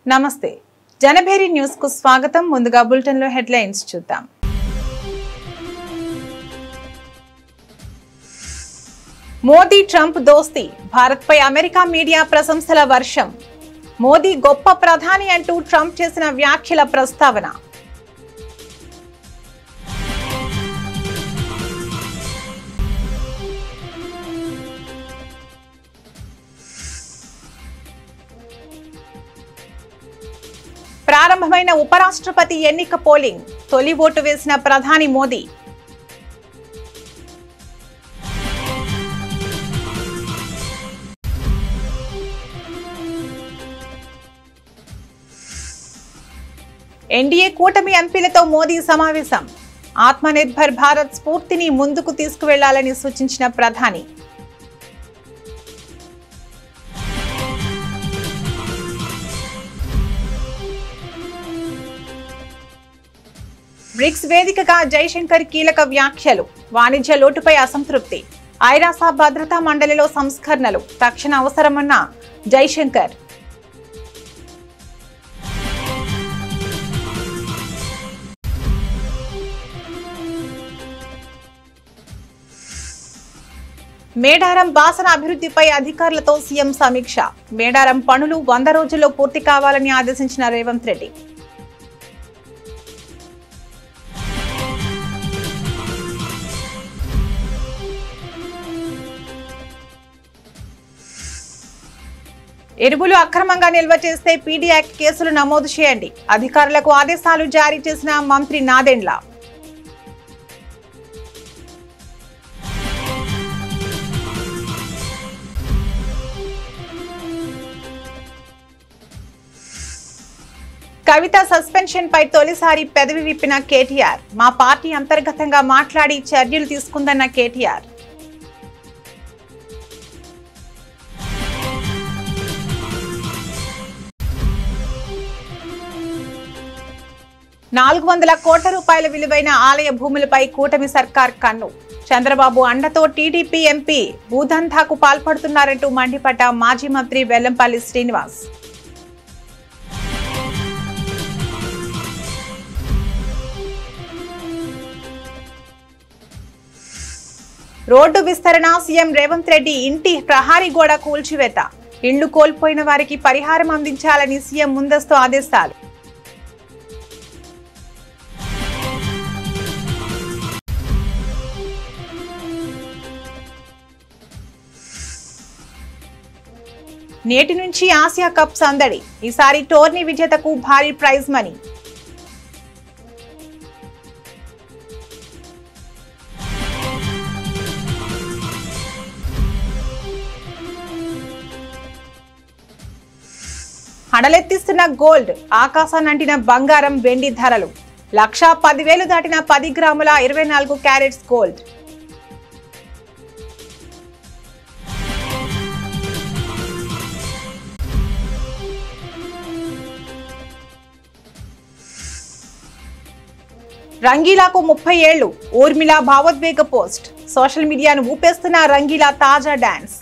నమస్తే జనభేరి న్యూస్ కు స్వాగతం. ముందుగా బులెటిన్ లో హెడ్లైన్స్ చూద్దాం. మోదీ ట్రంప్ దోస్తీ, భారత్ పై అమెరికా మీడియా ప్రశంసల వర్షం. మోదీ గొప్ప ప్రధాని అంటూ ట్రంప్ చేసిన వ్యాఖ్యల ప్రస్తావన. ప్రారంభమైన ఉపరాష్ట్రపతి ఎన్నిక పోలింగ్, తొలి ఓటు వేసిన ప్రధాని మోదీ. ఎన్డీఏ కూటమి ఎంపీలతో మోదీ సమావేశం. ఆత్మనిర్భర్ భారత్ స్ఫూర్తిని ముందుకు తీసుకువెళ్లాలని సూచించిన ప్రధాని. బ్రిక్స్ వేదికగా జైశంకర్ కీలక వ్యాఖ్యలు. వాణిజ్య లోటుపై అసంతృప్తి. ఐరాస భద్రతా మండలిలో సంస్కరణలు తక్షణ అవసరమన్న జైశంకర్. మేడారం బాసన అభివృద్ధిపై అధికారులతో సీఎం సమీక్ష. మేడారం పనులు 100 రోజుల్లో పూర్తి కావాలని ఆదేశించిన రేవంత్ రెడ్డి. ఎరువులు అక్రమంగా నిల్వ చేస్తే పీడీ యాక్ట్ కేసులు నమోదు చేయండి. అధికారులకు ఆదేశాలు జారీ చేసిన మంత్రి నాదెండ్ల. కవిత సస్పెన్షన్ పై తొలిసారి పెదవి విప్పిన కేటీఆర్. మా పార్టీ అంతర్గతంగా మాట్లాడి చర్యలు తీసుకుందన్న కేటీఆర్. ₹400 కోట్ల విలువైన ఆలయ భూములపై కూటమి సర్కార్ కన్ను. చంద్రబాబు అండతో టీడీపీ ఎంపీ భూదందాకు పాల్పడుతున్నారంటూ మండిపడ్డ మాజీ మంత్రి వెల్లంపల్లి శ్రీనివాస్. రోడ్డు విస్తరణ, సీఎం రేవంత్ రెడ్డి ఇంటి ప్రహారీ గోడ కూల్చివేత. ఇళ్లు కోల్పోయిన వారికి పరిహారం అందించాలని సీఎం ముందస్తు ఆదేశాలు. నేటి నుంచి ఆసియా కప్ సందడి. ఈసారి టోర్నీ విజేతకు భారీ ప్రైజ్ మనీ. హడలెత్తిస్తున్న గోల్డ్, ఆకాశాన్నంటిన బంగారం, వెండి ధరలు. 1,10,000 దాటిన 10 గ్రాముల 24 క్యారెట్స్ గోల్డ్. రంగీలాకు 30 ఏళ్లు, ఊర్మిళ భావోద్వేగ పోస్ట్. సోషల్ మీడియాను ఊపేస్తున్న రంగీలా తాజా డాన్స్.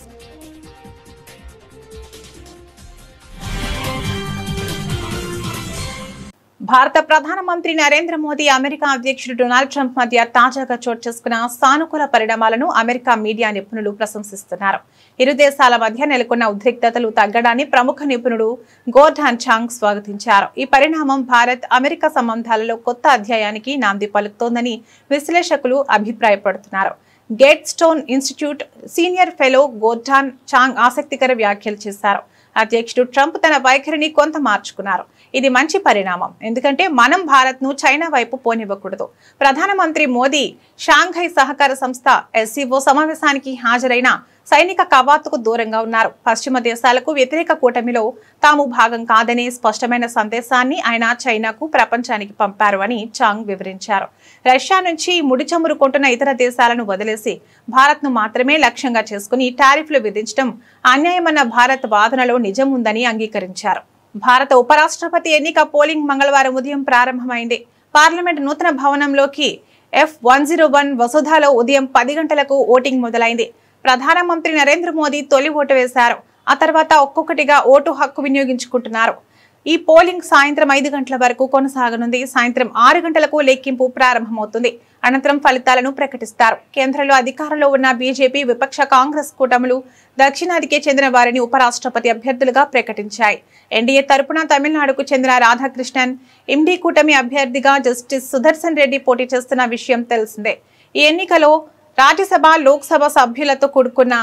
భారత ప్రధానమంత్రి నరేంద్ర మోదీ, అమెరికా అధ్యక్షుడు డొనాల్డ్ ట్రంప్ మధ్య తాజాగా చోటు చేసుకున్న సానుకూల పరిణామాలను అమెరికా మీడియా నిపుణులు ప్రశంసిస్తున్నారు. ఇరు దేశాల మధ్య నెలకొన్న ఉద్రిక్తతలు తగ్గడాన్ని ప్రముఖ నిపుణుడు గోర్డాన్ చాంగ్ స్వాగతించారు. ఈ పరిణామం భారత్ అమెరికా సంబంధాలలో కొత్త అధ్యాయానికి నాంది పలుకుతోందని విశ్లేషకులు అభిప్రాయపడుతున్నారు. Gatestone Institute senior fellow Gordon Chang ఆసక్తికర వ్యాఖ్యలు చేశారు. అధ్యక్షుడు ట్రంప్ తన వైఖరిని కొంత మార్చుకున్నారు. ఇది మంచి పరిణామం, ఎందుకంటే మనం భారత్ ను చైనా వైపు పోనివ్వకూడదు. ప్రధానమంత్రి మోదీ షాంఘై సహకార సంస్థ SCO సమావేశానికి హాజరైన సైనిక కవాతుకు దూరంగా ఉన్నారు. పశ్చిమ దేశాలకు వ్యతిరేక కూటమిలో తాము భాగం కాదనే స్పష్టమైన సందేశాన్ని ఆయన చైనాకు, ప్రపంచానికి పంపారు అని చాంగ్ వివరించారు. రష్యా నుంచి ముడి చమురు కొంటున్న ఇతర దేశాలను వదిలేసి భారత్ ను మాత్రమే లక్ష్యంగా చేసుకుని టారిఫ్లు విధించడం అన్యాయమన్న భారత్ వాదనలో నిజం ఉందని అంగీకరించారు. భారత ఉపరాష్ట్రపతి ఎన్నిక పోలింగ్ మంగళవారం ఉదయం ప్రారంభమైంది. పార్లమెంట్ నూతన భవనంలోకి F101 వసుధాలో ఉదయం 10 గంటలకు ఓటింగ్ మొదలైంది. ప్రధానమంత్రి నరేంద్ర మోదీ తొలి ఓటు వేశారు. ఆ తర్వాత ఒక్కొక్కటిగా ఓటు హక్కు వినియోగించుకుంటున్నారు. ఈ పోలింగ్ సాయంత్రం 5 గంటల వరకు కొనసాగనుంది. సాయంత్రం 6 గంటలకు లెక్కింపు ప్రారంభమవుతుంది. అనంతరం ఫలితాలను ప్రకటిస్తారు. కేంద్రంలో అధికారంలో ఉన్న బీజేపీ, విపక్ష కాంగ్రెస్ కూటములు దక్షిణాదికి చెందిన వారిని ఉపరాష్ట్రపతి అభ్యర్థులుగా ప్రకటించాయి. ఎన్డీఏ తరపున తమిళనాడుకు చెందిన రాధాకృష్ణన్, ఎండీ కూటమి అభ్యర్థిగా జస్టిస్ సుదర్శన్ రెడ్డి పోటీ చేస్తున్న విషయం తెలిసిందే. ఈ ఎన్నికలో రాజ్యసభ, లోక్సభ సభ్యులతో కూడుకున్న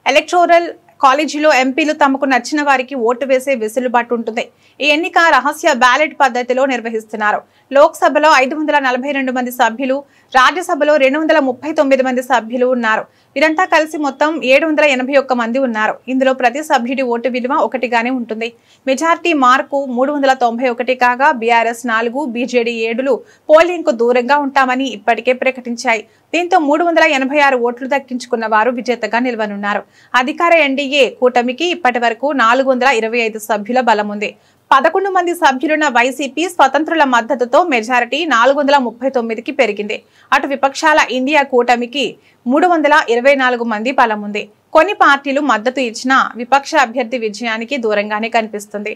ఎలక్టోరల్ కాలేజీలో ఎంపీలు తమకు నచ్చిన వారికి ఓటు వేసే వెసులుబాటు ఉంటుంది. ఈ ఎన్నిక రహస్య బ్యాలెట్ పద్ధతిలో నిర్వహిస్తున్నారు. లోక్సభలో 542 మంది సభ్యులు, రాజ్యసభలో 239 మంది సభ్యులు ఉన్నారు. వీరంతా కలిసి మొత్తం 781 మంది ఉన్నారు. ఇందులో ప్రతి సభ్యుడి ఓటు విలువ 1గానే ఉంటుంది. మెజార్టీ మార్కు 391 కాగా బీఆర్ఎస్ 4, బీజేడీ 7లు పోలింగ్ కు దూరంగా ఉంటామని ఇప్పటికే ప్రకటించాయి. దీంతో 386 ఓట్లు దక్కించుకున్న వారు విజేతగా నిలవనున్నారు. అధికార ఎన్డీఏ కూటమికి ఇప్పటి వరకు 425 సభ్యుల బలం ఉంది. 11 మంది సభ్యులున్న వైసీపీ స్వతంత్రుల మద్దతుతో మెజారిటీ 439కి పెరిగింది. అటు విపక్షాల ఇండియా కూటమికి 324 మంది బలం ఉంది. కొన్ని పార్టీలు మద్దతు ఇచ్చినా విపక్ష అభ్యర్థి విజయానికి దూరంగానే కనిపిస్తుంది.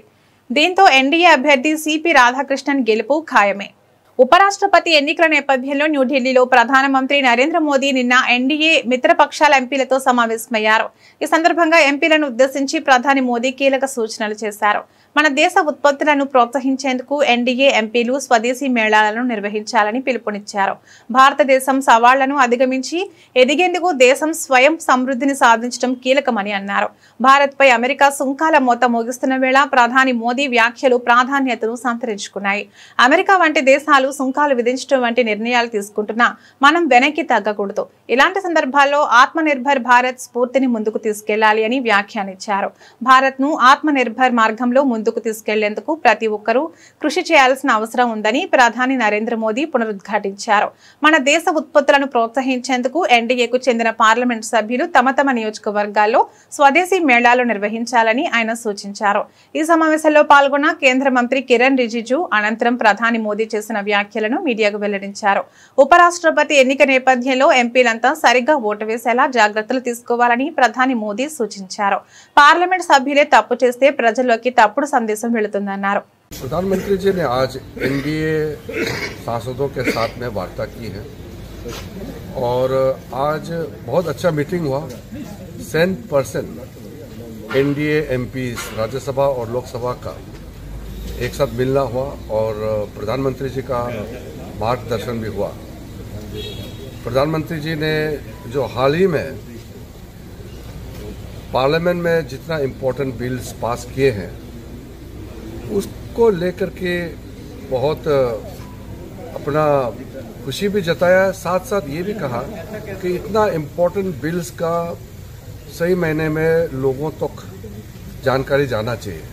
దీంతో ఎన్డీఏ అభ్యర్థి సిపి రాధాకృష్ణన్ గెలుపు ఖాయమే. ఉపరాష్ట్రపతి ఎన్నికల నేపథ్యంలో న్యూఢిల్లీలో ప్రధానమంత్రి నరేంద్ర మోదీ నిన్న ఎన్డీఏ మిత్రపక్షాల ఎంపీలతో సమావేశమయ్యారు. ఈ సందర్భంగా ఎంపీలను ఉద్దేశించి ప్రధాని మోదీ కీలక సూచనలు చేశారు. మన దేశ ఉత్పత్తులను ప్రోత్సహించేందుకు ఎన్డీఏ ఎంపీలు స్వదేశీ మేళాలను నిర్వహించాలని పిలుపునిచ్చారు. భారతదేశం సవాళ్లను అధిగమించి ఎదిగేందుకు దేశం స్వయం సమృద్ధిని సాధించడం కీలకమని అన్నారు. భారత్ పై అమెరికా సుంకాల మోత మోగిస్తున్న వేళ ప్రధాని మోదీ వ్యాఖ్యలు ప్రాధాన్యతను సంతరించుకున్నాయి. అమెరికా వంటి దేశాలు సుంకాలు విధించడం వంటి నిర్ణయాలు తీసుకుంటున్నా మనం వెనక్కి తగ్గకూడదు. ఇలాంటి సందర్భాల్లో ఆత్మనిర్భర్ భారత్ స్ఫూర్తిని ముందుకు తీసుకెళ్లాలి అని వ్యాఖ్యానించారు. భారత్ ను ఆత్మనిర్భర్ మార్గంలో ముందుకు తీసుకెళ్లేందుకు ప్రతి ఒక్కరూ కృషి చేయాల్సిన అవసరం ఉందని ప్రధాని నరేంద్ర మోదీ పునరుద్ఘాటించారు. మన దేశ ఉత్పత్తులను ప్రోత్సహించేందుకు ఎన్డీఏకు చెందిన పార్లమెంట్ సభ్యులు తమ నియోజకవర్గాల్లో స్వదేశీ మేళాలు నిర్వహించాలని ఆయన సూచించారు. ఈ సమావేశంలో పాల్గొన్న కేంద్ర మంత్రి కిరణ్ రిజిజు అనంతరం ప్రధాని మోదీ చేసిన వ్యాఖ్యలను మీడియాకు వెల్లడించారు. ఉపరాష్ట్రపతి ఎన్నిక నేపథ్యంలో ఎంపీలంతా సరిగ్గా ఓటు వేసేలా జాగ్రత్తలు తీసుకోవాలని ప్రధాని మోదీ సూచించారు. పార్లమెంట్ సభ్యులే తప్పు చేస్తే ప్రజల్లోకి తప్పుడు సందేశం వెళుతుందన్నారు. प्रधानमंत्री जी ने आज एनडीए सांसदों के साथ में वार्ता की है और आज बहुत अच्छा मीटिंग हुआ। 100% एनडीए एमपीज राज्यसभा और लोकसभा का एक साथ मिलना हुआ और प्रधानमंत्री जी का मार्गदर्शन भी हुआ। प्रधानमंत्री जी ने जो हाल ही में पार्लियामेंट में जितना इम्पोर्टेंट बिल्स पास किए हैं उसको लेकर के बहुत अपना खुशी भी जताया, साथ साथ ये भी कहा कि इतना इम्पोर्टेंट बिल्स का सही महीने में लोगों तक जानकारी जाना चाहिए।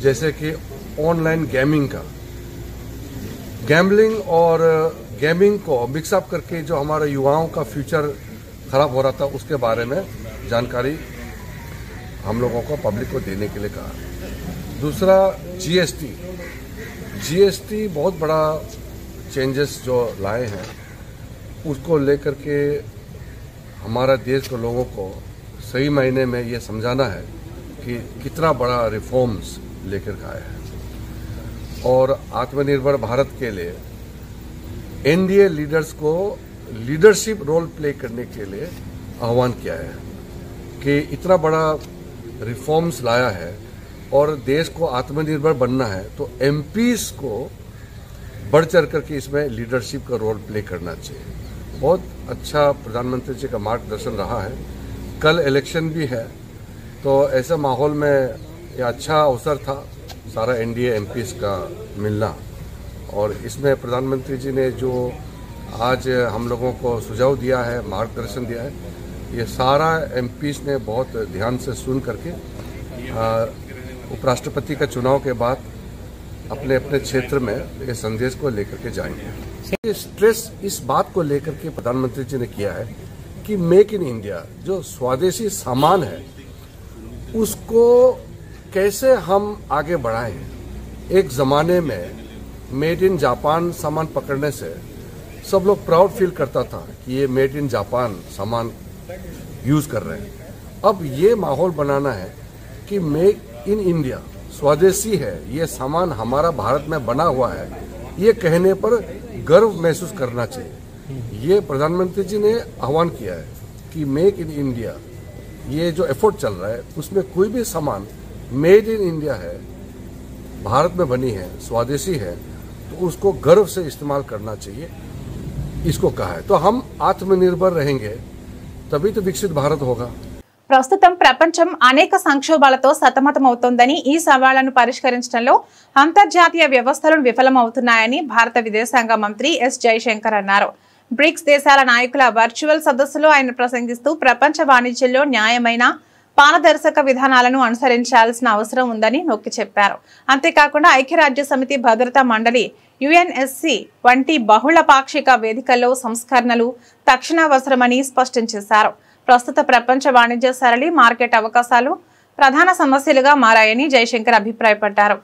जैसे कि ऑनलाइन गेमिंग का, गैम्बलिंग और गेमिंग को मिक्सअप करके जो हमारे युवाओं का फ्यूचर खराब हो रहा था उसके बारे में जानकारी हम लोगों को पब्लिक को देने के लिए कहा। दूसरा जीएसटी बहुत बड़ा चेंजेस जो लाए हैं उसको लेकर के हमारा देश के लोगों को सही महीने में ये समझाना है कि कितना बड़ा रिफॉर्म्स लेकर आए हैं। और आत्मनिर्भर भारत के लिए एनडीए लीडर्स को लीडरशिप रोल प्ले करने के लिए आह्वान किया है कि इतना बड़ा रिफॉर्म्स लाया है और देश को आत्मनिर्भर बनना है तो एमपीज को बढ़ चढ़ करके इसमें लीडरशिप का रोल प्ले करना चाहिए। बहुत अच्छा प्रधानमंत्री जी का मार्गदर्शन रहा है। कल इलेक्शन भी है तो ऐसे माहौल में ये अच्छा अवसर था सारा एनडीए एमपीज का मिलना और इसमें प्रधानमंत्री जी ने जो आज हम लोगों को सुझाव दिया है, मार्गदर्शन दिया है, ये सारा एमपीज ने बहुत ध्यान से सुन करके उपराष्ट्रपति का चुनाव के बाद अपने अपने क्षेत्र में ये संदेश को लेकर के जाएंगे। स्ट्रेस इस बात को लेकर के प्रधानमंत्री जी ने किया है कि मेक इन इंडिया जो स्वदेशी सामान है उसको कैसे हम आगे बढ़ाएं। एक जमाने में मेड इन जापान सामान पकड़ने से सब लोग प्राउड फील करता था कि ये मेड इन जापान सामान यूज कर रहे हैं। अब ये माहौल बनाना है कि मेक इन इंडिया स्वदेशी है, ये सामान हमारा भारत में बना हुआ है, ये कहने पर गर्व महसूस करना चाहिए। ये प्रधानमंत्री जी ने आह्वान किया है कि मेक इन इंडिया, ये जो एफर्ट चल रहा है उसमें कोई भी सामान मेड इन इंडिया है, भारत में बनी है, स्वदेशी है, तो उसको गर्व से इस्तेमाल करना चाहिए, इसको कहा है। तो हम आत्मनिर्भर रहेंगे तभी तो विकसित भारत होगा। ప్రస్తుతం ప్రపంచం అనేక సంక్షోభాలతో సతమతమవుతోందని, ఈ సవాళ్లను పరిష్కరించడంలో అంతర్జాతీయ వ్యవస్థలు విఫలమవుతున్నాయని భారత విదేశాంగ మంత్రి ఎస్ జయశంకర్ అన్నారు. బ్రిక్స్ దేశాల నాయకుల వర్చువల్ సదస్సులో ఆయన ప్రసంగిస్తూ ప్రపంచ వాణిజ్యంలో న్యాయమైన పారదర్శక విధానాలను అనుసరించాల్సిన అవసరం ఉందని నొక్కి చెప్పారు. అంతేకాకుండా ఐక్యరాజ్య సమితి భద్రతా మండలి యుఎన్ఎస్సి వంటి బహుళ పాక్షిక వేదికల్లో సంస్కరణలు తక్షణ అవసరమని స్పష్టం చేశారు. ప్రస్తుత ప్రపంచ వాణిజ్య సరళి మార్కెట్ అవకాశాలు ప్రధాన సమస్యలుగా మారాయని జయశంకర్ అభిప్రాయపడ్డారు.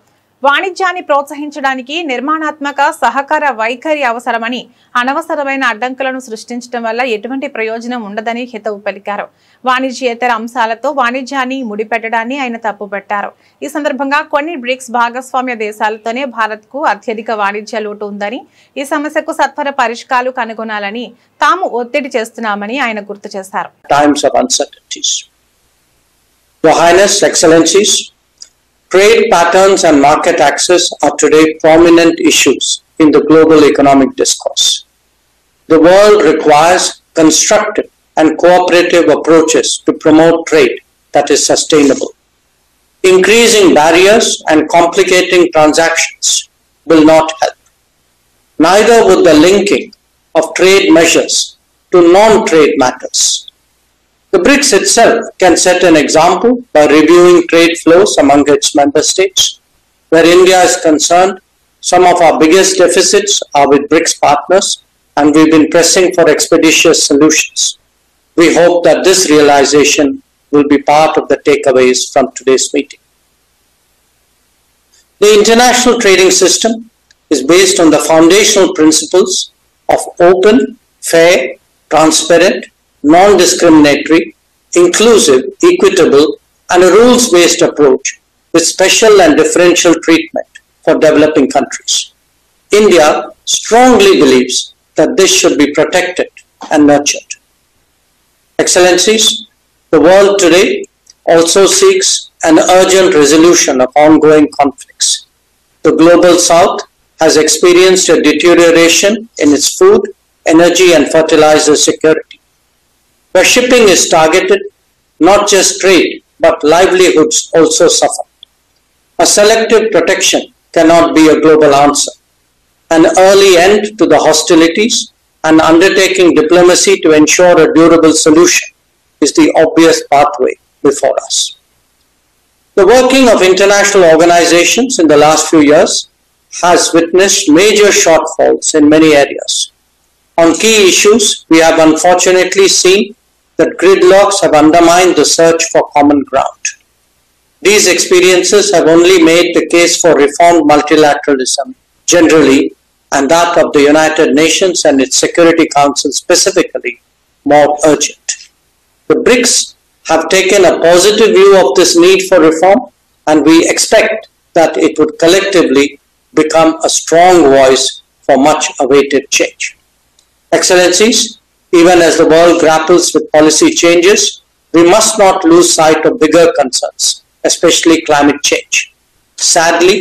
వాణిజ్యాన్ని ప్రోత్సహించడానికి నిర్మాణాత్మక సహకార వైఖరి అవసరమని, అనవసరమైన అడ్డంకులను సృష్టించడం వల్ల ఎటువంటి ప్రయోజనం ఉండదని హితవు పలికారు. వాణిజ్యేతర అంశాలతో వాణిజ్యాన్ని ముడిపెట్టడాన్ని ఆయన తప్పుపట్టారు. ఈ సందర్భంగా కొన్ని బ్రిక్స్ భాగస్వామ్య దేశాలతోనే భారత్కు అత్యధిక వాణిజ్య లోటు ఉందని, ఈ సమస్యకు సత్వర పరిష్కారాలు కనుగొనాలని తాము ఒత్తిడి చేస్తున్నామని ఆయన గుర్తు చేశారు. Trade patterns and market access are today prominent issues in the global economic discourse. The world requires constructive and cooperative approaches to promote trade that is sustainable. Increasing barriers and complicating transactions will not help. Neither would the linking of trade measures to non-trade matters. The BRICS itself can set an example by reviewing trade flows among its member states. Where India is concerned, some of our biggest deficits are with BRICS partners, and we've been pressing for expeditious solutions. We hope that this realization will be part of the takeaways from today's meeting. The international trading system is based on the foundational principles of open, fair, transparent, non-discriminatory, inclusive, equitable, and a rules-based approach with special and differential treatment for developing countries. India strongly believes that this should be protected and nurtured. Excellencies, the world today also seeks an urgent resolution of ongoing conflicts. The global south has experienced a deterioration in its food, energy, and fertilizer security. Where shipping is targeted, not just trade, but livelihoods also suffer. A selective protection cannot be a global answer. An early end to the hostilities and undertaking diplomacy to ensure a durable solution is the obvious pathway before us. The working of international organizations in the last few years has witnessed major shortfalls in many areas. On key issues, we have unfortunately seen that gridlocks have undermined the search for common ground. These experiences have only made the case for reformed multilateralism generally, and that of the United Nations and its Security Council specifically, more urgent. The BRICS have taken a positive view of this need for reform, and we expect that it would collectively become a strong voice for much awaited change. Excellencies, even as the world grapples with policy changes, we must not lose sight of bigger concerns, especially climate change. Sadly,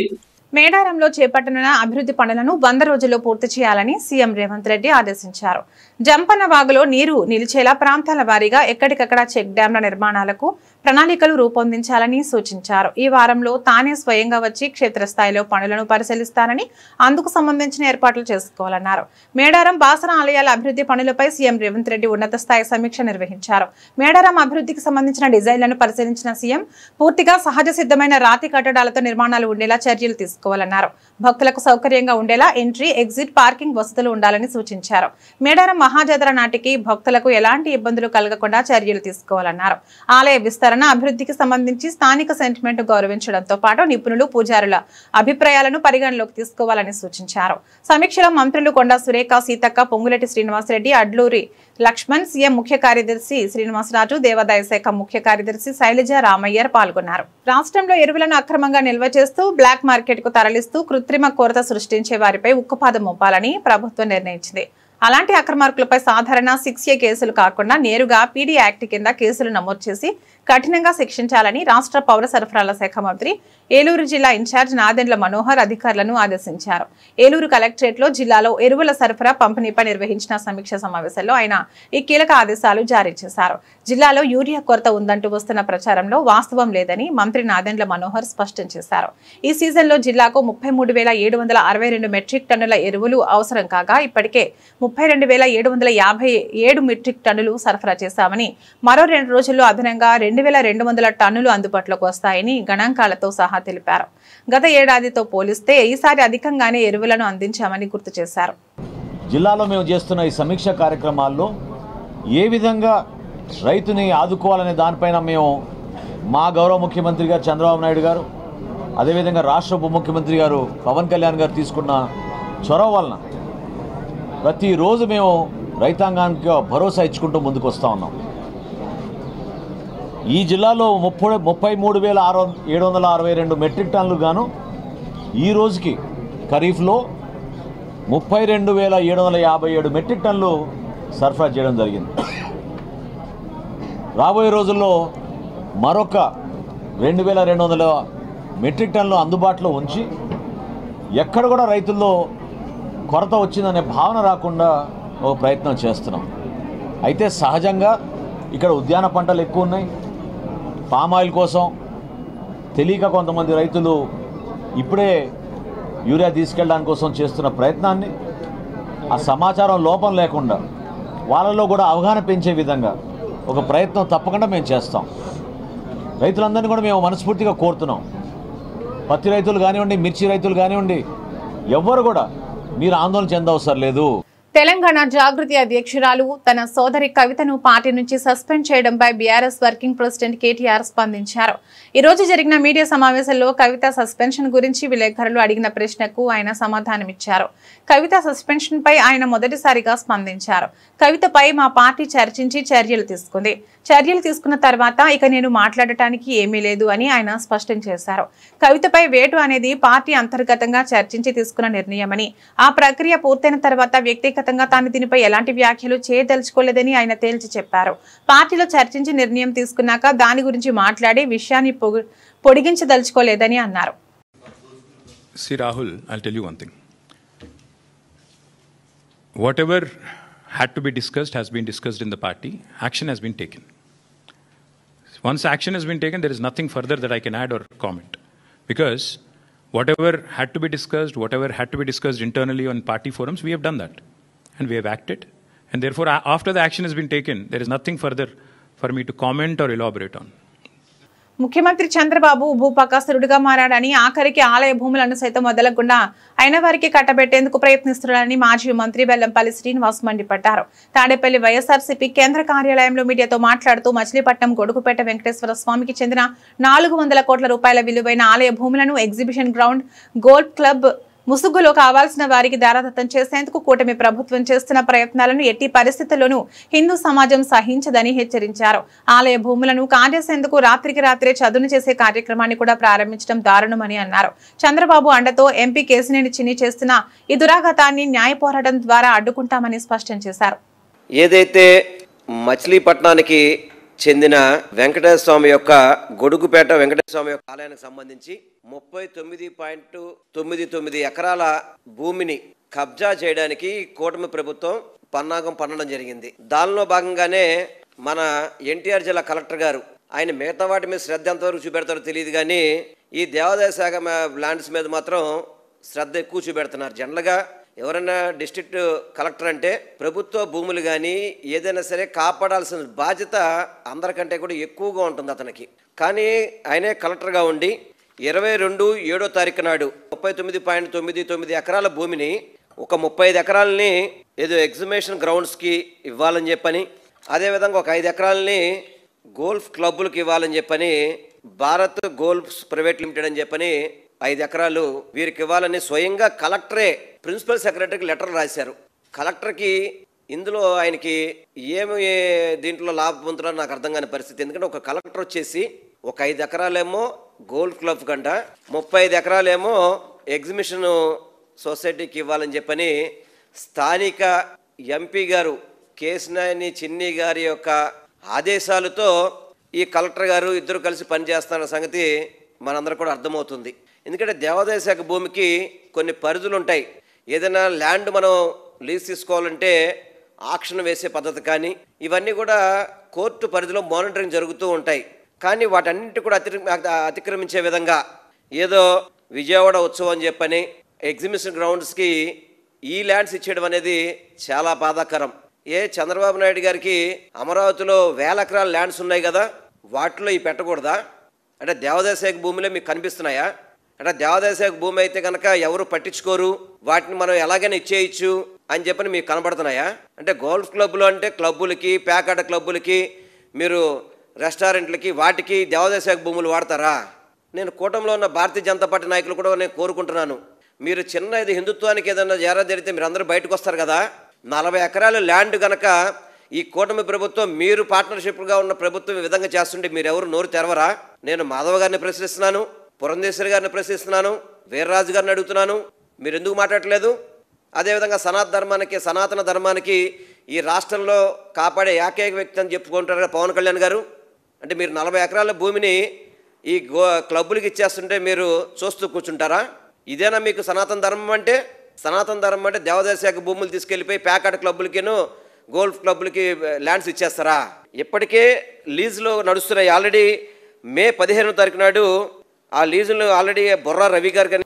మేడారంలో చేపట్టనున్న అభివృద్ధి పనులను 100 రోజుల్లో పూర్తి చేయాలని CM Revanth Reddy ఆదేశించారు. జంపన్న వాగులో నీరు నిలిచేలా ప్రాంతాల వారీగా ఎక్కడికక్కడ చెక్ డ్యాంల నిర్మాణాలకు ప్రణాళికలు రూపొందించాలని సూచించారు. ఈ వారంలో తానే స్వయంగా వచ్చి క్షేత్రస్థాయిలో పనులను పరిశీలిస్తానని, అందుకు సంబంధించిన ఏర్పాట్లు చేసుకోవాలన్నారు. మేడారం బాసర ఆలయాల అభివృద్ధి పనులపై సీఎం రేవంత్ రెడ్డి ఉన్నత స్థాయి సమీక్ష నిర్వహించారు. మేడారం అభివృద్ధికి సంబంధించిన డిజైన్లను పరిశీలించిన సీఎం పూర్తిగా సహజ సిద్ధమైన రాతి కట్టడాలతో నిర్మాణాలు ఉండేలా చర్యలు తీసుకోవాలన్నారు. భక్తులకు సౌకర్యంగా ఉండేలా ఎంట్రీ, ఎగ్జిట్, పార్కింగ్ వసతులు ఉండాలని సూచించారు. మేడారం మహాజాతర నాటికి భక్తులకు ఎలాంటి ఇబ్బందులు కలగకుండా చర్యలు తీసుకోవాలన్నారు. ఆలయ విస్తరణ వలన అభివృద్ధికి సంబంధించి స్థానిక సెంటిమెంట్ గౌరవించడంతో పాటు నిపుణులు పూజారుల అభిప్రాయాలను పరిగణలోకి తీసుకోవాలని సూచించారు. సమీక్షలో మంత్రులు కొండా సురేఖ, సీతక్క, పొంగులేటి శ్రీనివాసరెడ్డి, అడ్లూరి లక్ష్మణ్, సీఎం ముఖ్య కార్యదర్శి శ్రీనివాసరాజు, దేవాదాయ శాఖ ముఖ్య కార్యదర్శి శైలజ రామయ్యర్ పాల్గొన్నారు. రాష్ట్రంలో ఎరువులను అక్రమంగా నిల్వ చేస్తూ బ్లాక్ మార్కెట్ కు తరలిస్తూ కృత్రిమ కొరత సృష్టించే వారిపై ఉక్కుపాదం మోపాలని ప్రభుత్వం నిర్ణయించింది. అలాంటి అక్రమార్కులపై సాధారణ 6A కేసులు కాకుండా నేరుగా పీడీ యాక్ట్ కింద కేసులు నమోదు చేసి కఠినంగా శిక్షించాలని రాష్ట్ర పౌర సరఫరాల శాఖ మంత్రి, ఏలూరు జిల్లా ఇన్ఛార్జ్ నాదెండ్ల మనోహర్ అధికారులను ఆదేశించారు. ఏలూరు కలెక్టరేట్ లో జిల్లాలో ఎరువుల సరఫరా పంపిణీపై నిర్వహించిన సమీక్ష సమావేశంలో ఆయన ఈ కీలక ఆదేశాలు జారీ చేశారు. జిల్లాలో యూరియా కొరత ఉందంటూ వస్తున్న ప్రచారంలో వాస్తవం లేదని మంత్రి నాదెండ్ల మనోహర్ స్పష్టం చేశారు. ఈ సీజన్లో జిల్లాకు 33,762 మెట్రిక్ టన్నుల ఎరువులు అవసరం కాగా ఇప్పటికే 32,757 మెట్రిక్ టన్నులు సరఫరా చేశామని, మరో 2 రోజుల్లో అదనంగా 2,200 టన్నులు అందుబాటులోకి వస్తాయని గణాంకాలతో సహా తెలిపారు. గత ఏడాదితో పోలిస్తే ఈసారి అధికంగానే ఎరువులను అందించామని గుర్తు చేశారు. జిల్లాలో మేము చేస్తున్న ఈ సమీక్ష కార్యక్రమాల్లో ఏ విధంగా రైతుని ఆదుకోవాలనే దానిపైన మేము మా గౌరవ ముఖ్యమంత్రి గారు చంద్రబాబు నాయుడు గారు, అదేవిధంగా రాష్ట్ర ఉప ముఖ్యమంత్రి గారు పవన్ కళ్యాణ్ గారు తీసుకున్న చొరవ వలన ప్రతిరోజు మేము రైతాంగానికి భరోసా ఇచ్చుకుంటూ ముందుకు వస్తూ ఉన్నాం. ఈ జిల్లాలో 33,762 మెట్రిక్ టన్నులు గాను ఈ రోజుకి ఖరీఫ్లో 32,757 మెట్రిక్ టన్నులు సరఫరా చేయడం జరిగింది. రాబోయే రోజుల్లో మరొక 2,200 మెట్రిక్ టన్నులు అందుబాటులో ఉంచి ఎక్కడ కూడా రైతుల్లో కొరత వచ్చిందనే భావన రాకుండా ఓ ప్రయత్నం చేస్తున్నాం. అయితే సహజంగా ఇక్కడ ఉద్యాన పంటలు ఎక్కువ ఉన్నాయి. పామాయిల్ కోసం తెలియక కొంతమంది రైతులు ఇప్పుడే యూరియా తీసుకెళ్ళడానికి కోసం చేస్తున్న ప్రయత్నాన్ని ఆ సమాచారం లోపం లేకుండా వాళ్ళలో కూడా అవగాహన పెంచే విధంగా ఒక ప్రయత్నం తప్పకుండా మేము చేస్తాం. రైతులందరినీ కూడా మేము మనస్ఫూర్తిగా కోరుతున్నాం. పత్తి రైతులు కానివ్వండి, మిర్చి రైతులు కానివ్వండి, ఎవ్వరు కూడా మీరు ఆందోళన చెందవసరం లేదు. తెలంగాణ జాగృతి అధ్యక్షురాలు తన సోదరి కవితను పార్టీ నుంచి సస్పెండ్ చేయడంపై బీఆర్ఎస్ వర్కింగ్ ప్రెసిడెంట్ కేటీఆర్ స్పందించారు. ఈ రోజు జరిగిన మీడియా సమావేశంలో కవిత సస్పెన్షన్ గురించి విలేకరులు అడిగిన ప్రశ్నకు ఆయన సమాధానమిచ్చారు. కవిత సస్పెన్షన్ పై ఆయన మొదటిసారిగా స్పందించారు. కవితపై మా పార్టీ చర్చించి చర్యలు తీసుకుంది. చర్యలు తీసుకున్న తర్వాత ఇక నేను మాట్లాడటానికి ఏమీ లేదు అని ఆయన స్పష్టం చేశారు. కవితపై వేటు అనేది పార్టీ అంతర్గతంగా చర్చించి తీసుకున్న నిర్ణయమని, ఆ ప్రక్రియ పూర్తయిన తర్వాత వ్యక్తిగతంగా తాను దీనిపై ఎలాంటి వ్యాఖ్యలు చేయదలుచుకోలేదని ఆయన తేల్చి చెప్పారు. పార్టీలో చర్చించి నిర్ణయం తీసుకున్నాక దాని గురించి మాట్లాడి విషయాన్ని పొడిగించదలుచుకోలేదని అన్నారు. See Rahul, I'll tell you one thing. Whatever had to be discussed has been discussed in the party. Action has been taken. Once action has been taken, there is nothing further that I can add or comment. Because whatever had to be discussed internally on party forums, we have done that. And we have acted. And therefore, after the action has been taken, there is nothing further for me to comment or elaborate on. ముఖ్యమంత్రి చంద్రబాబు భూపకాసురుడిగా మారాడని, ఆఖరికి ఆలయ భూములను సైతం వదలకుండా అయిన వారికి కట్టబెట్టేందుకు ప్రయత్నిస్తున్నాడని మాజీ మంత్రి వెల్లంపల్లి శ్రీనివాస్ మండిపడ్డారు. తాడేపల్లి వైఎస్ఆర్సీపీ కేంద్ర కార్యాలయంలో మీడియాతో మాట్లాడుతూ మచిలీపట్నం గొడుగుపేట వెంకటేశ్వర స్వామికి చెందిన 400 కోట్ల రూపాయల విలువైన ఆలయ భూములను ఎగ్జిబిషన్ గ్రౌండ్, గోల్ఫ్ క్లబ్ ముసుగులో కావాల్సిన వారికి దారాదత్తం చేసేందుకు కూటమి ప్రభుత్వం చేస్తున్న ప్రయత్నాలను ఎట్టి పరిస్థితుల్లోనూ హిందూ సమాజం సహించదని హెచ్చరించారు. ఆలయ భూములను కాజేసేందుకు రాత్రికి రాత్రే చదును చేసే కార్యక్రమాన్ని కూడా ప్రారంభించడం దారుణమని అన్నారు. చంద్రబాబు అండతో ఎంపీ కేసినేని చిన్ని చేస్తున్న ఈ దురాఘాతాన్ని న్యాయ పోరాటం ద్వారా అడ్డుకుంటామని స్పష్టం చేశారు. ఏదైతే మచిలీపట్నానికి చెందిన వెంకటేశ్వర స్వామి యొక్క గొడుగుపేట వెంకటేశ్వర స్వామి యొక్క ఆలయానికి సంబంధించి 39.99 ఎకరాల భూమిని కబ్జా చేయడానికి కూటమి ప్రభుత్వం పన్నాగం పన్నడం జరిగింది. దానిలో భాగంగానే మన ఎన్టీఆర్ జిల్లా కలెక్టర్ గారు ఆయన మిగతా వాటి మీద శ్రద్ధ ఎంతవరకు చూపెడతారో తెలియదు, కానీ ఈ దేవాదాయ శాఖ ల్యాండ్స్ మీద మాత్రం శ్రద్ధ ఎక్కువ చూపెడుతున్నారు. జనరల్గా ఎవరైనా డిస్ట్రిక్ట్ కలెక్టర్ అంటే ప్రభుత్వ భూములు కానీ ఏదైనా సరే కాపాడాల్సిన బాధ్యత అందరికంటే కూడా ఎక్కువగా ఉంటుంది అతనికి. కానీ ఆయనే కలెక్టర్గా ఉండి 22/7 తారీఖు నాడు 39.99 ఎకరాల భూమిని ఒక 35 ఎకరాలని ఏదో ఎగ్జిబిషన్ గ్రౌండ్స్కి ఇవ్వాలని చెప్పని, అదేవిధంగా ఒక 5 ఎకరాలని గోల్ఫ్ క్లబ్బులకు ఇవ్వాలని చెప్పని భారత్ గోల్ఫ్ ప్రైవేట్ లిమిటెడ్ అని చెప్పని 5 ఎకరాలు వీరికి ఇవ్వాలని స్వయంగా కలెక్టరే ప్రిన్సిపల్ సెక్రటరీకి లెటర్ రాశారు. కలెక్టర్కి ఇందులో ఆయనకి ఏమి దీంట్లో లాభం పొందుతున్నారో నాకు అర్థం కాని పరిస్థితి. ఎందుకంటే ఒక కలెక్టర్ వచ్చేసి ఒక 5 ఎకరాలేమో గోల్ఫ్ క్లబ్ కంట 35 ఎకరాలేమో ఎగ్జిబిషన్ సొసైటీకి ఇవ్వాలని చెప్పని స్థానిక ఎంపీ గారు కేశినేని చిన్ని గారి యొక్క ఆదేశాలతో ఈ కలెక్టర్ గారు ఇద్దరు కలిసి పనిచేస్తున్న సంగతి మనందరూ కూడా అర్థమవుతుంది. ఎందుకంటే దేవాదాయ శాఖ భూమికి కొన్ని పరిధులు ఉంటాయి. ఏదైనా ల్యాండ్ మనం లీజ్ తీసుకోవాలంటే ఆక్షన్ వేసే పద్ధతి కానీ ఇవన్నీ కూడా కోర్టు పరిధిలో మానిటరింగ్ జరుగుతూ ఉంటాయి. కానీ వాటన్నిటి కూడా అతిక్రమించే విధంగా ఏదో విజయవాడ ఉత్సవం అని చెప్పని ఎగ్జిబిషన్ గ్రౌండ్స్కి ఈ ల్యాండ్స్ ఇచ్చేయడం అనేది చాలా బాధాకరం. చంద్రబాబు నాయుడు గారికి అమరావతిలో 1000 ఎకరాల ల్యాండ్స్ ఉన్నాయి కదా, వాటిలో ఈ పెట్టకూడదా? అంటే దేవాదాయ శాఖ భూములే మీకు కనిపిస్తున్నాయా? అంటే దేవాదాయ శాఖ భూమి అయితే కనుక ఎవరు పట్టించుకోరు, వాటిని మనం ఎలాగైనా ఇచ్చేయచ్చు అని చెప్పని మీకు కనబడుతున్నాయా? అంటే గోల్ఫ్ క్లబ్లు అంటే క్లబ్బులకి, పేకాట క్లబ్బులకి, మీరు రెస్టారెంట్లకి, వాటికి దేవాదాయ శాఖ భూములు వాడతారా? నేను కూటమిలో ఉన్న భారతీయ జనతా పార్టీ నాయకులు కూడా నేను కోరుకుంటున్నాను, మీరు చిన్న ఇది హిందుత్వానికి ఏదైనా జారా జరిగితే మీరు అందరూ బయటకు వస్తారు కదా. 40 ఎకరాల ల్యాండ్ కనుక ఈ కూటమి ప్రభుత్వం, మీరు పార్ట్నర్షిప్గా ఉన్న ప్రభుత్వం ఈ విధంగా చేస్తుంటే మీరు ఎవరు నోరు తెరవరా? నేను మాధవ్ గారిని ప్రశ్నిస్తున్నాను, పురంధేశ్వరి గారిని ప్రశ్నిస్తున్నాను, వీర్రాజు గారిని అడుగుతున్నాను, మీరు ఎందుకు మాట్లాడట్లేదు? అదేవిధంగా సనాతన ధర్మానికి ఈ రాష్ట్రంలో కాపాడే ఏకైక వ్యక్తి అని చెప్పుకుంటారు కదా పవన్ కళ్యాణ్ గారు. అంటే మీరు 40 ఎకరాల భూమిని ఈ క్లబ్బులకి ఇచ్చేస్తుంటే మీరు చూస్తూ కూర్చుంటారా? ఇదేనా మీకు సనాతన ధర్మం అంటే? సనాతన ధర్మం అంటే దేవాదాయ శాఖ భూములు తీసుకెళ్ళిపోయి పేకాట క్లబ్బులకిను గోల్ఫ్ క్లబ్బులకి ల్యాండ్స్ ఇచ్చేస్తారా? ఇప్పటికే లీజులో నడుస్తున్నాయి. ఆల్రెడీ మే 15వ తారీఖు నాడు ఆ లీజులు ఆల్రెడీ బొర్రా రవి గారు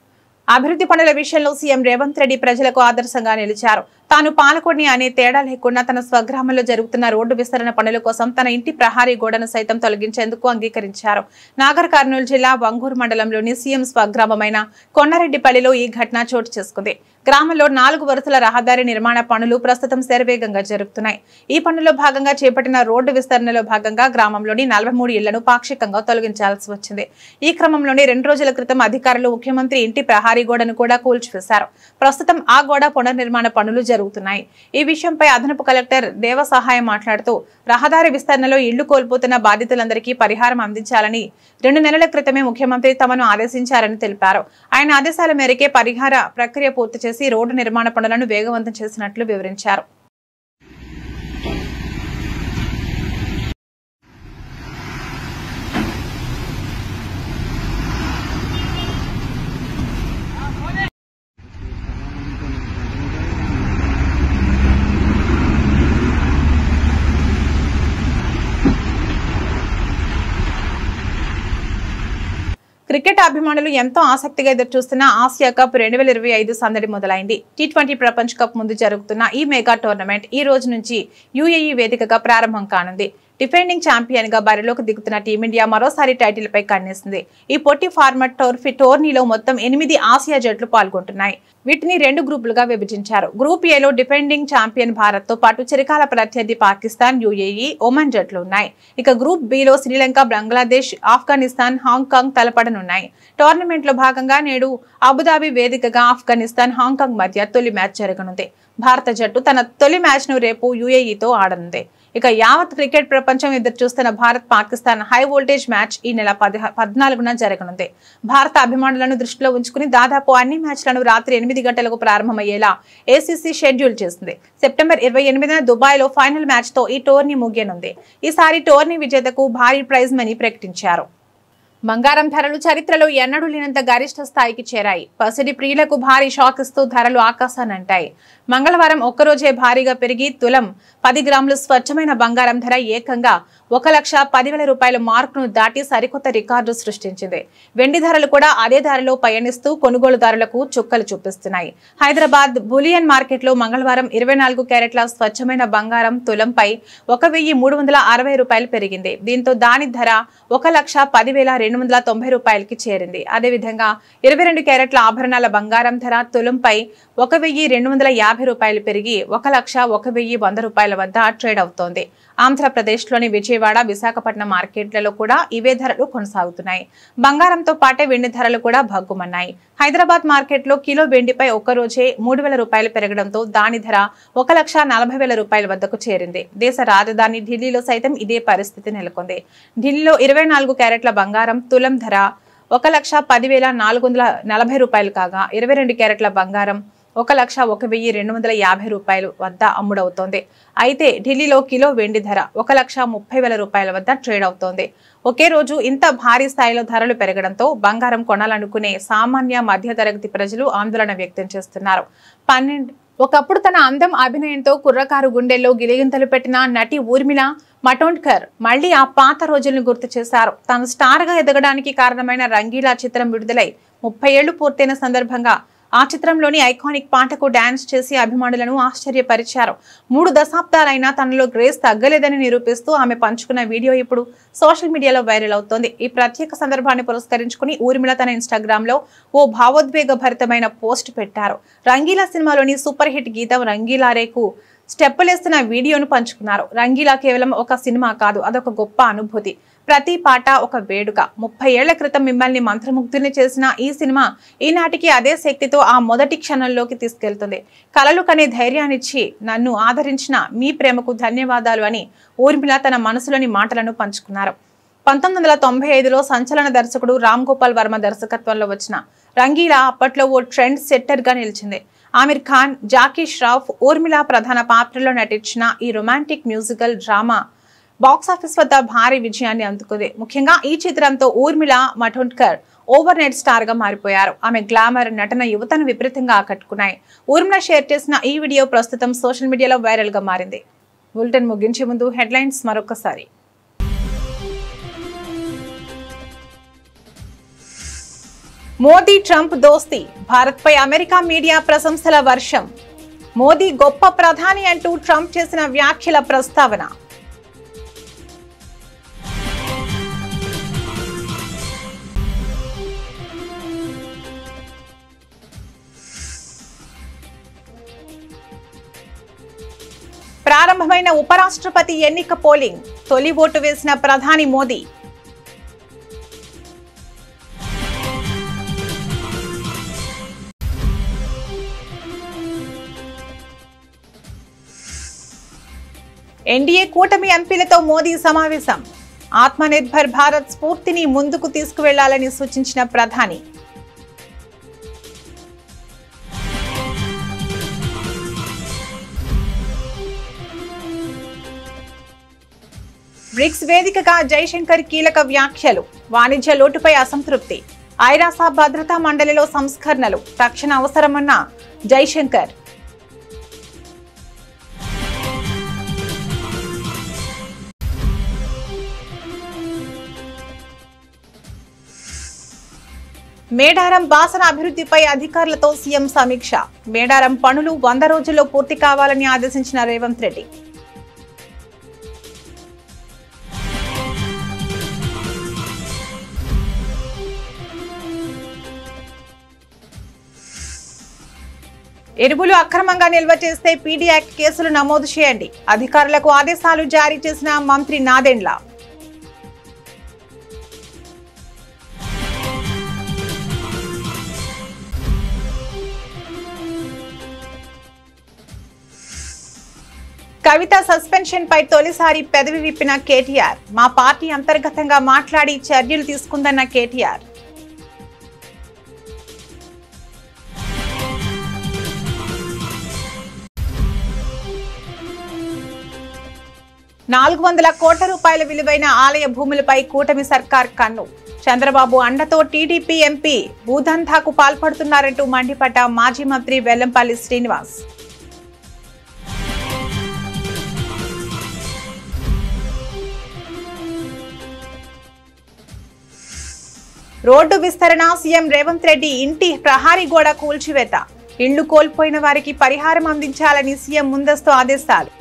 అభివృద్ధి పనుల విషయంలో సీఎం రేవంత్ రెడ్డి ప్రజలకు ఆదర్శంగా నిలిచారు. తాను పాలకొన్ని అనే తేడా లేకుండా తన స్వగ్రామంలో జరుగుతున్న రోడ్డు విస్తరణ పనుల కోసం తన ఇంటి ప్రహారీ గోడను సైతం తొలగించేందుకు అంగీకరించారు. నాగర్ కర్నూలు జిల్లా వంగూరు మండలంలోని సీఎం స్వగ్రామమైన కొండారెడ్డిపల్లిలో ఈ ఘటన చోటు చేసుకుంది. గ్రామంలో 4 వరుసల రహదారి నిర్మాణ పనులు ప్రస్తుతం శరవేగంగా జరుగుతున్నాయి. ఈ పనుల్లో భాగంగా చేపట్టిన రోడ్డు విస్తరణలో భాగంగా గ్రామంలోని 43 ఇళ్లను పాక్షికంగా తొలగించాల్సి వచ్చింది. ఈ క్రమంలోనే 2 రోజుల క్రితం అధికారులు ముఖ్యమంత్రి ఇంటి ప్రహారీ గోడను కూడా కూల్చివేశారు. ప్రస్తుతం ఆ గోడ పునర్నిర్మాణ పనులు జరుగుతున్నాయి. ఈ విషయంపై అదనపు కలెక్టర్ దేవసహాయం మాట్లాడుతూ రహదారి విస్తరణలో ఇళ్లు కోల్పోతున్న బాధితులందరికీ పరిహారం అందించాలని 2 నెలల క్రితమే ముఖ్యమంత్రి తమను ఆదేశించారని తెలిపారు. ఆయన ఆదేశాల మేరకే పరిహార ప్రక్రియ పూర్తి చేసి రోడ్డు నిర్మాణ పనులను వేగవంతం చేసినట్లు వివరించారు. క్రికెట్ అభిమానులు ఎంతో ఆసక్తిగా ఎదురుచూస్తున్న ఆసియా కప్ 2025 సందడి మొదలైంది. T20 ప్రపంచ కప్ ముందు జరుగుతున్న ఈ మెగా టోర్నమెంట్ ఈ రోజు నుంచి UAE వేదికగా ప్రారంభం కానుంది. డిఫెండింగ్ ఛాంపియన్ గా బరిలోకి దిగుతున్న టీమిండియా మరోసారి టైటిల్ పై కన్నేసింది. ఈ పొట్టి ఫార్మాట్ టోర్నీలో మొత్తం 8 ఆసియా జట్లు పాల్గొంటున్నాయి. వీటిని 2 గ్రూపులుగా విభజించారు. గ్రూప్ ఏలో డిఫెండింగ్ ఛాంపియన్ భారత్ తో పాటు చిరకాల ప్రత్యర్థి పాకిస్తాన్, UAE, ఒమన్ జట్లు ఉన్నాయి. ఇక గ్రూప్ బిలో శ్రీలంక, బంగ్లాదేశ్, ఆఫ్ఘనిస్తాన్, హాంకాంగ్ తలపడనున్నాయి. టోర్నమెంట్ లో భాగంగా నేడు అబుదాబి వేదికగా ఆఫ్ఘనిస్తాన్, హాంకాంగ్ మధ్య తొలి మ్యాచ్ జరగనుంది. భారత జట్టు తన తొలి మ్యాచ్ ను రేపు UAEతో ఆడనుంది. ఇక యావత్ క్రికెట్ ప్రపంచం ఎదురు చూస్తున్న Bharat Pakistan high voltage match ఈ నెల 14న జరగనుంది. భారత అభిమానులను దృష్టిలో ఉంచుకుని దాదాపు అన్ని మ్యాచ్లను రాత్రి 8 గంటలకు ప్రారంభమయ్యేలా ACC షెడ్యూల్ చేసింది. సెప్టెంబర్ 28న దుబాయ్లో ఫైనల్ మ్యాచ్ తో ఈ టోర్నీ ముగియనుంది. ఈసారి టోర్నీ విజేతకు భారీ ప్రైజ్ మనీ ప్రకటించారు. బంగారం ధరలు చరిత్రలో ఎన్నడూ లేనంత గరిష్ట స్థాయికి చేరాయి. పసిడి ప్రియులకు భారీ షాక్ ఇస్తూ ధరలు ఆకాశానంటాయి. మంగళవారం ఒక్కరోజే భారీగా పెరిగి తులం 10 గ్రాములు స్వచ్ఛమైన బంగారం ధర ఏకంగా 1,10,000 రూపాయల మార్కును దాటి సరికొత్త రికార్డు సృష్టించింది. వెండి ధరలు కూడా అదే ధరలో పయనిస్తూ కొనుగోలుదారులకు చుక్కలు చూపిస్తున్నాయి. హైదరాబాద్ బులియన్ మార్కెట్లో మంగళవారం 24 క్యారెట్ల స్వచ్ఛమైన బంగారం తులంపై 1,360 రూపాయలు పెరిగింది. దీంతో దాని ధర 1,10,290 రూపాయలకి చేరింది. అదేవిధంగా 22 క్యారెట్ల ఆభరణాల బంగారం ధర తులంపై 1,250 రూపాయలు పెరిగి 1,01,100 రూపాయల వద్ద ట్రేడ్ అవుతోంది. ఆంధ్రప్రదేశ్లోని విజయవాడ, విశాఖపట్నం మార్కెట్లలో కూడా ఇవే ధరలు కొనసాగుతున్నాయి. బంగారంతో పాటే వెండి ధరలు కూడా భగ్గుమన్నాయి. హైదరాబాద్ మార్కెట్లో కిలో వెండిపై ఒక్కరోజే 3,000 రూపాయలు పెరగడంతో దాని ధర 1,40,000 రూపాయల వద్దకు చేరింది. దేశ రాజధాని ఢిల్లీలో సైతం ఇదే పరిస్థితి నెలకొంది. ఢిల్లీలో 24 క్యారెట్ల బంగారం తులం ధర 1,10,440 రూపాయలు కాగా 22 క్యారెట్ల బంగారం 1,01,250 రూపాయలు వద్ద అమ్ముడవుతోంది. అయితే ఢిల్లీలో కిలో వెండి ధర 1,30,000 రూపాయల వద్ద ట్రేడ్ అవుతోంది. ఒకే రోజు ఇంత భారీ స్థాయిలో ధరలు పెరగడంతో బంగారం కొనాలనుకునే సామాన్య మధ్యతరగతి ప్రజలు ఆందోళన వ్యక్తం చేస్తున్నారు. ఒకప్పుడు తన అందం, అభినయంతో కుర్రకారు గుండెల్లో గిలిగింతలు పెట్టిన నటి ఊర్మిళ మటోండ్కర్ మళ్లీ ఆ పాత రోజులను గుర్తు చేశారు. తాను స్టార్ గా ఎదగడానికి కారణమైన రంగీలా చిత్రం విడుదలై 30 ఏళ్లు పూర్తయిన సందర్భంగా ఆ చిత్రంలోని ఐకానిక్ పాటకు డాన్స్ చేసి అభిమానులను ఆశ్చర్యపరిచారు. 3 దశాబ్దాలైనా తనలో గ్రేస్ తగ్గలేదని నిరూపిస్తూ ఆమె పంచుకున్న వీడియో ఇప్పుడు సోషల్ మీడియాలో వైరల్ అవుతోంది. ఈ ప్రత్యేక సందర్భాన్ని పురస్కరించుకుని ఊర్మిళ తన ఇన్స్టాగ్రామ్ లో ఓ భావోద్వేగ భరితమైన పోస్ట్ పెట్టారు. రంగీలా సినిమాలోని సూపర్ హిట్ గీతం రంగీలా రేకు స్టెప్పులేస్తున్న వీడియోను పంచుకున్నారు. రంగీలా కేవలం ఒక సినిమా కాదు, అదొక గొప్ప అనుభూతి. ప్రతి పాట ఒక వేడుక. 30 ఏళ్ల క్రితం మిమ్మల్ని మంత్రముగ్ధుల్ని చేసిన ఈ సినిమా ఈనాటికి అదే శక్తితో ఆ మొదటి క్షణంలోకి తీసుకెళ్తుంది. కలలు కనే ధైర్యాన్నిచ్చి నన్ను ఆదరించిన మీ ప్రేమకు ధన్యవాదాలు అని ఊర్మిళ తన మనసులోని మాటలను పంచుకున్నారు. 1995లో సంచలన దర్శకుడు రామ్ గోపాల్ వర్మ దర్శకత్వంలో వచ్చిన రంగీలా అప్పట్లో ఓ ట్రెండ్ సెట్టర్ గా నిలిచింది. ఆమిర్ ఖాన్, జాకీ ష్రాఫ్, ఊర్మిళ ప్రధాన పాత్రలో నటించిన ఈ రొమాంటిక్ మ్యూజికల్ డ్రామా బాక్సాఫీస్ వద్ద భారీ విజయాన్ని అందుకుంది. ముఖ్యంగా ఈ చిత్రంతో ఊర్మిళ మటోండ్కర్ ఓవర్ నైట్ స్టార్ గా మారిపోయారు. ఆమె గ్లామర్, నటన యువతను విపరీతంగా ఆకట్టుకున్నాయి. ఊర్మిళ షేర్ చేసిన ఈ వీడియో ప్రస్తుతం సోషల్ మీడియాలో వైరల్ గా మారింది. బులెటిన్ ముగించే ముందు హెడ్లైన్స్ మరొకసారి. మోదీ ట్రంప్ దోస్తీ, భారత్ పై అమెరికా మీడియా ప్రశంసల వర్షం. మోదీ గొప్ప ప్రధాని అంటూ ట్రంప్ చేసిన వ్యాఖ్యల ప్రస్తావన. ప్రారంభమైన ఉపరాష్ట్రపతి ఎన్నిక పోలింగ్, తొలి ఓటు వేసిన ప్రధాని మోదీ. ఎన్డీఏ కూటమి ఎంపీలతో మోదీ సమావేశం. ఆత్మనిర్భర్ భారత్ స్ఫూర్తిని ముందుకు తీసుకువెళ్లాలని సూచించిన ప్రధాని. బ్రిక్స్ వేదికగా జైశంకర్ కీలక వ్యాఖ్యలు. వాణిజ్య లోటుపై అసంతృప్తి. ఐరాస భద్రతా మండలిలో సంస్కరణలు తక్షణ అవసరమన్న జైశంకర్. మేడారం బాసన అభివృద్ధిపై అధికారులతో సీఎం సమీక్ష. మేడారం పనులు 100 రోజుల్లో పూర్తి కావాలని ఆదేశించిన రేవంత్ రెడ్డి. ఎరువులు అక్రమంగా నిల్వ చేస్తే పీడీ యాక్ట్ కేసులు నమోదు చేయండి. అధికారులకు ఆదేశాలు జారీ చేసిన మంత్రి నాదెండ్ల. కవిత సస్పెన్షన్ పై తొలిసారి పెదవి విప్పిన కేటీఆర్. మా పార్టీ అంతర్గతంగా మాట్లాడి చర్యలు తీసుకుందన్న కేటీఆర్. ₹400 కోట్ల విలువైన ఆలయ భూములపై కూటమి సర్కార్ కన్ను. చంద్రబాబు అండతో టీడీపీ ఎంపీ భూదందాకు పాల్పడుతున్నారంటూ మండిపడ్డ మాజీ మంత్రి వెల్లంపల్లి శ్రీనివాస్. రోడ్డు విస్తరణ, సీఎం రేవంత్ రెడ్డి ఇంటి ప్రహారీ గోడ కూల్చివేత. ఇళ్లు కోల్పోయిన వారికి పరిహారం అందించాలని సీఎం ముందస్తు ఆదేశాలు.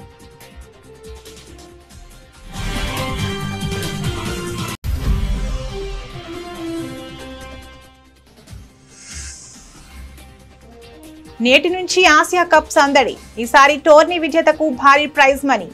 నేటి నుంచి ఆసియా కప్ సందడి. ఈసారి టోర్నీ విజేతకు భారీ ప్రైజ్ మనీ.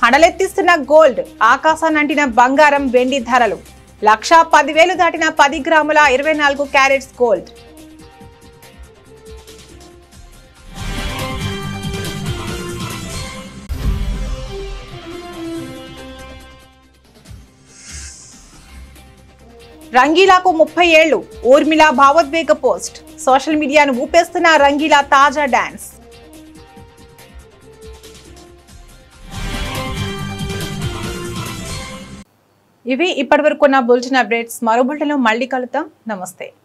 హడలెత్తిస్తున్న గోల్డ్, ఆకాశానంటిన బంగారం వెండి ధరలు 1,10,000 దాటిన 10 గ్రాముల 24 క్యారెట్స్ గోల్డ్. రంగీలాకు 30 ఏళ్లు, ఊర్మిళ భావోద్వేగ పోస్ట్. సోషల్ మీడియాను ఊపేస్తున్న రంగీలా తాజా డాన్స్. ఇవి ఇప్పటివరకు ఉన్న బులెటిన్ అప్డేట్స్. మరో బులెటిన్లో మళ్ళీ కలుద్దాం. నమస్తే.